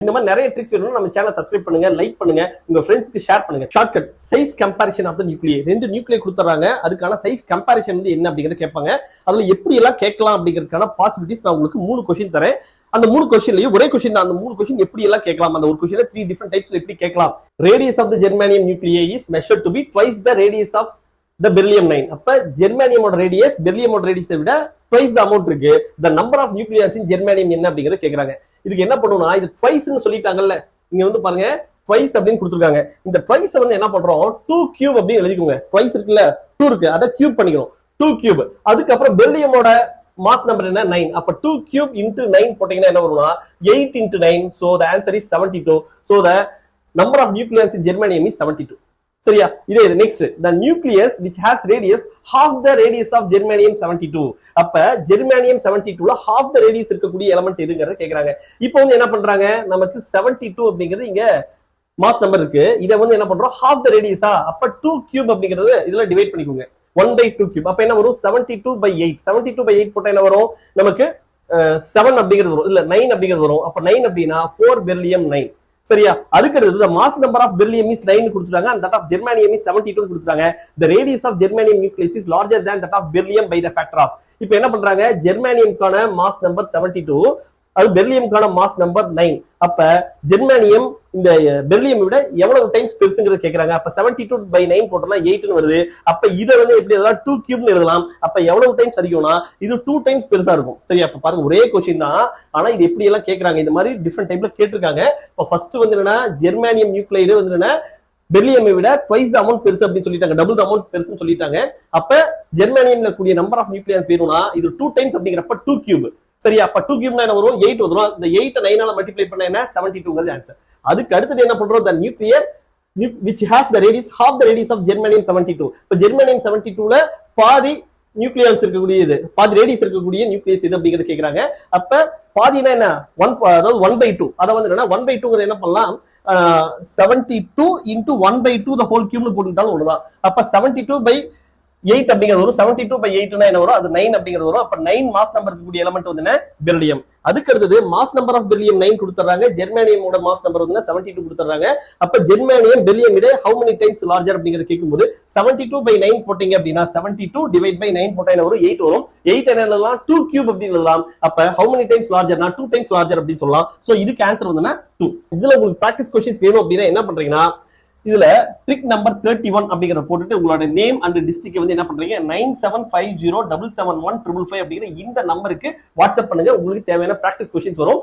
இந்த மாதிரி நிறைய ட்ரிக்ஸ் வேணும். நம்ம சேனல் சப்ஸ்கிரைப் பண்ணுங்க, லைக் பண்ணுங்க, உங்க ஃப்ரெண்ட்ஸ்க்கு ஷேர் பண்ணுங்க. Shortcut size comparison of the nuclear. ரெண்டு நியூக்ளியர் கொடுத்துறாங்க, அதுக்கான சைஸ் கம்பேரிசன் வந்து என்ன அப்படிங்கறத கேட்பாங்க. அதுல எப்படி எல்லாம் கேட்கலாம் அப்படிங்கிறதுக்கான பாசிபிலிட்டிஸ் நான் உங்களுக்கு 3 क्वेश्चन தரேன். அந்த 3 क्वेश्चनலயும் ஒரே क्वेश्चन தான். அந்த 3 क्वेश्चन எப்படி எல்லாம் கேட்கலாம், அந்த ஒரு क्वेश्चनல 3 டிஃபரண்ட் டைப்ஸ்ல எப்படி கேட்கலாம். Radius of the germanium nuclear is measured to be twice the radius of the beryllium-9. அப்ப ஜெர்மானியமோட ரேடியஸ் பெரிலியமோட ரேடியஸை விட twice the amount இருக்கு. the number of nucleons in germanium என்ன அப்படிங்கறத கேக்குறாங்க. இதுக்கு என்ன பண்ணுவோம்னா, இது twice னு சொல்லிட்டாங்கல்ல, இங்க வந்து பாருங்க twice அப்படின்னு கொடுத்திருக்காங்க. இந்த twice வந்து என்ன பண்றோம், 2 cube அப்படின்னு எழுதிக்கோங்க. twice இருக்குல்ல, 2 இருக்கு, அத கியூப் பண்ணிக்கணும். 2 cube. அதுக்கு அப்புறம் பெரிலியமோட மாஸ் நம்பர் என்ன, 9. அப்ப 2 cube into 9 போட்டீங்கன்னா என்ன வரும்னா 8 into 9. so the answer is 72. so the number of nucleons in germanium is 72. சரியா? இதே இது next, the nucleus which has radius half the radius of germanium 72. அப்ப germanium 72ல half the radius இருக்கக்கூடிய எலிமெண்ட் எதுங்கறத கேக்குறாங்க. இப்போ வந்து என்ன பண்றாங்க, நமக்கு 72 அப்படிங்கிறது இங்க மாஸ் நம்பர் இருக்கு. இத வந்து என்ன பண்றோம், half the radius-ஆ, அப்ப 2 cube அப்படிங்கிறது இதுல டிவைட் பண்ணிக்கோங்க. 1/2 cube. அப்ப என்ன வரும், 72/8. 72/8 போட்டா என்ன வரும், நமக்கு 7 அப்படிங்கிறது வரும், இல்ல 9 அப்படிங்கிறது வரும். அப்ப 9 அப்படினா 4 beryllium 9. சரியா? அதுக்கு அடுத்து the mass number of beryllium is 9 கொடுத்துட்டாங்க, and that of germanium is 72 கொடுத்துட்டாங்க. the radius of germanium nucleus is larger than that of beryllium by the factor of. இப்போ என்ன பண்றாங்க, ஜெர்மானியம்கான மாஸ் நம்பர் 72, அது பெரிலியம்கான மாஸ் நம்பர் 9. அப்ப ஜெர்மானியம் இந்த பெரிலியம் விட எவ்வளவு டைம்ஸ் பெருசுங்கிறத கேக்குறாங்க. அப்ப 72/9 போட்டோம்னா 8 னு வருது. அப்ப இத வந்து எப்படி எழுதலாம், 2 cube னு எழுதலாம். அப்ப எவ்வளவு டைம்ஸ் அதிகம்னா இது 2 டைம்ஸ் பெருசா இருக்கும். சரியா? அப்ப பாருங்க, ஒரே क्वेश्चन தான், ஆனா இது எப்படி எல்லாம் கேக்குறாங்க, இந்த மாதிரி டிஃபரண்ட் டைப்ல கேட்டிருக்காங்க. இப்ப ஃபர்ஸ்ட் வந்து என்னன்னா, ஜெர்மானியம் நியூக்ளைடு வந்து என்ன, பெரிலியமை விட twice the amount பெருசு அப்படின்னு சொல்லிட்டாங்க, டபுள் த அமௌண்ட் பெருசுன்னு சொல்லிட்டாங்க. அப்ப ஜெர்மானியம்ல கூடிய நம்பர் ஆஃப் நியூக்ளியன்ஸ் வேணும்னா இது 2 டைம்ஸ் அப்படிங்கிறப்ப 2 cube. சரியா? அப்ப 2 cube என்ன வரும், 8 வரும். இந்த 8 9 ஆல மல்டிப்ளை பண்ணா என்ன, 72ங்கிறது ஆன்சர். அதுக்கு அடுத்து என்ன பண்றோம், the nuclear which has the radius half the radius of germanium 72. இப்ப ஜெர்மானியம் 72ல பாதி நியூக்ளியன்ஸ் இருக்கக்கூடிய இது, பாதி ரேடியஸ் இருக்கக்கூடிய நியூக்ளியஸ் இது அப்படிங்கறத கேக்குறாங்க. அப்ப பாதினா என்ன, 1, அதாவது 1/2. அத வந்து என்ன 1/2ங்கிறது என்ன பண்ணலாம், 72 into 1/2 the whole cube னு போட்டுட்டாலும் ஒண்ணுதான். அப்ப 72/8 அப்படிங்கிறது வரும். 72/8 என்ன வரும், அது 9 அப்படிங்கிறது வரும். அப்ப 9 மாஸ் நம்பர் இருக்கக்கூடிய எலிமெண்ட் வந்து என்ன, பெரிலியம். அதுக்கு அடுத்தது மாஸ் நம்பர் ஆஃப் பெரிலியம் 9 கொடுத்துறாங்க, ஜெர்மானியமோட மாஸ் நம்பர் வந்து 72 கொடுத்துறாங்க. அப்ப ஜெர்மானியம் பெரிலியம் விட how many times larger அப்படிங்கறத கேக்கும்போது 72/9 போட்டீங்க அப்படினா 72 divide by 9 போட்டா என்ன வரும், 8 வரும். 8 என்ன எழுதலாம், 2 cube அப்படி எழுதலாம். அப்ப how many times larger னா 2 times larger அப்படி சொல்லலாம். சோ இதுக்கு ஆன்சர் வந்து 2. இதுல உங்களுக்கு பிராக்டிஸ் क्वेश्चंस வேணும் அப்படினா என்ன பண்றீங்கன்னா, இதுல ட்ரிக் நம்பர் 31 அப்படிங்கறத போட்டுட்டு உங்களோட நேம் அண்ட் டிஸ்ட்ரிக்ட் வந்து என்ன பண்றீங்க, 9750771555 அப்படிங்கிற இந்த நம்பருக்கு வாட்ஸ்அப் பண்ணுங்க. உங்களுக்கு தேவையான பிராக்டிஸ் क्वेश्चंस வரும்.